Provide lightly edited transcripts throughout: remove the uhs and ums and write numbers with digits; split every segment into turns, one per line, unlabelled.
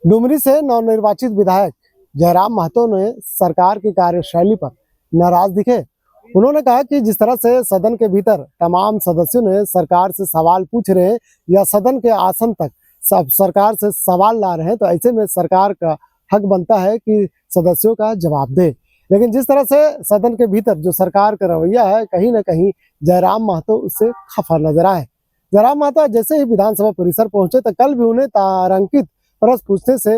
डुमरी से नवनिर्वाचित विधायक जयराम महतो ने सरकार की कार्यशैली पर नाराज दिखे। उन्होंने कहा कि जिस तरह से सदन के भीतर तमाम सदस्यों ने सरकार से सवाल पूछ रहे हैं या सदन के आसन तक सब सरकार से सवाल ला रहे हैं, तो ऐसे में सरकार का हक बनता है कि सदस्यों का जवाब दे। लेकिन जिस तरह से सदन के भीतर जो सरकार का रवैया है, कहीं ना कहीं जयराम महतो उससे खफा नजर आए। जयराम महतो जैसे ही विधानसभा परिसर पहुंचे तो कल भी उन्हें तारांकित प्रश्न पूछने से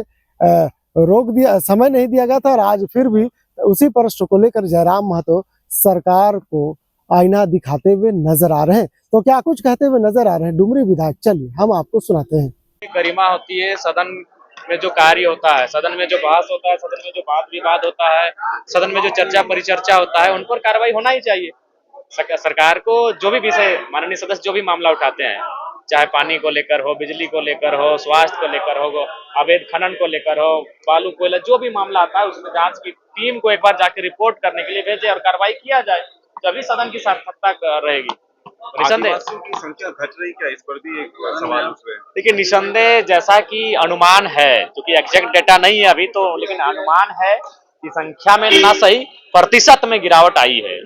रोक दिया, समय नहीं दिया गया था, और आज फिर भी उसी प्रश्न को लेकर जयराम महतो सरकार को आईना दिखाते हुए नजर आ रहे हैं। तो क्या कुछ कहते हुए नजर आ रहे हैं डुमरी विधायक, चलिए हम आपको सुनाते हैं।
गरिमा होती है सदन में, जो कार्य होता है सदन में, जो बहस होता है सदन में, जो वाद विवाद होता है सदन में, जो चर्चा परिचर्चा होता है, उन पर कार्रवाई होना ही चाहिए। सरकार को जो भी विषय माननीय सदस्य जो भी मामला उठाते हैं, चाहे पानी को लेकर हो, बिजली को लेकर हो, स्वास्थ्य को लेकर हो, अवैध खनन को लेकर हो, बालू कोयला, जो भी मामला आता है उसमें जांच की टीम को एक बार जाकर रिपोर्ट करने के लिए भेजे और कार्रवाई किया जाए, तभी सदन की सार्थकता रहेगी।
आदिवासियों की संख्या घट रही क्या, इस पर भी एक सवाल उठ रहे हैं।
देखिए, निसंदेह जैसा कि अनुमान है, क्योंकि एग्जैक्ट डेटा नहीं है अभी तो, लेकिन अनुमान है कि संख्या में ना सही प्रतिशत में गिरावट आई है।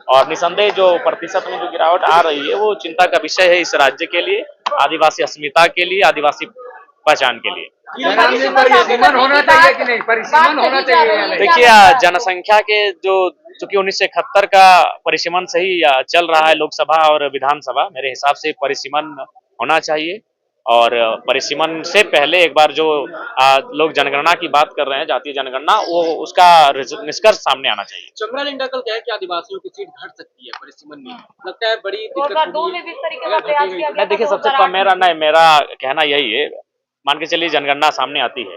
और निसंदेह जो प्रतिशत में जो गिरावट आ रही है वो चिंता का विषय है इस राज्य के लिए, आदिवासी अस्मिता के लिए, आदिवासी पहचान के लिए।
परिसीमन होना चाहिए कि नहीं, परिसीमन होना चाहिए।
देखिए, जनसंख्या के जो चूंकि 1971 का परिसीमन से ही चल रहा है लोकसभा और विधानसभा, मेरे हिसाब से परिसीमन होना चाहिए। और परिसीमन से पहले एक बार जो लोग जनगणना की बात कर रहे हैं, जातीय जनगणना, वो उसका निष्कर्ष सामने आना चाहिए।
चमरा लिंडा कल क्या है कि आदिवासियों की सीट घट सकती है परिसीमन में, लगता है बड़ी दिक्कत होगी।
देखिए, सबसे मेरा कहना यही है, मान के चलिए जनगणना सामने आती है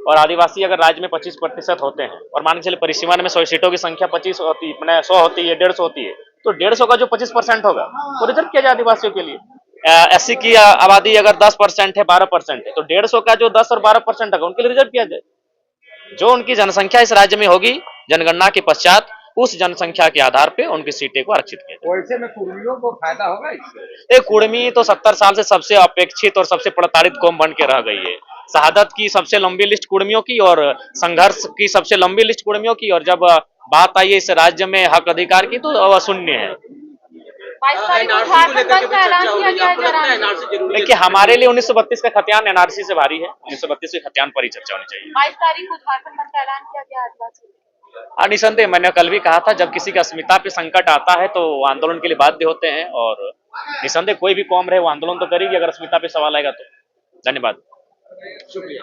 और आदिवासी अगर राज्य में 25% होते हैं और मान के चलिए परिसीमन में 100 सीटों की संख्या 25 होती है, 100 होती है, 150 होती है, तो 150 का जो 25% होगा वो रिजर्व किया जाए आदिवासियों के लिए। एससी की आबादी अगर 10% है, 12% है, तो 150 का जो 10 और 12% होगा उनके लिए रिजर्व किया जाए। जो उनकी जनसंख्या इस राज्य में होगी जनगणना के पश्चात, उस जनसंख्या के आधार पे उनकी सीटें को आरक्षित किया जाए।
वैसे में कुर्मियों को फायदा होगा इससे।
कुर्मी तो 70 साल से सबसे अपेक्षित और सबसे प्रताड़ित कौम बन के रह गई है। शहादत की सबसे लंबी लिस्ट कुर्मियों की और संघर्ष की सबसे लंबी लिस्ट कुर्मियों की, और जब बात आई है इस राज्य में हक अधिकार की तो अशून्य है। देखिए, हमारे लिए 1932 का खतियान एनआरसी से भारी है। 1932 के खतियान पर ही चर्चा होनी चाहिए।
22 तारीख को झारखंड बंद का ऐलान किया गया आदिवासी।
निसंदेह, मैंने कल भी कहा था, जब किसी की अस्मिता पे संकट आता है तो वो आंदोलन के लिए बाध्य होते हैं, और निसंदेह कोई भी कौम रहे वो आंदोलन तो करेगी अगर अस्मिता पे सवाल आएगा तो। धन्यवाद,
शुक्रिया।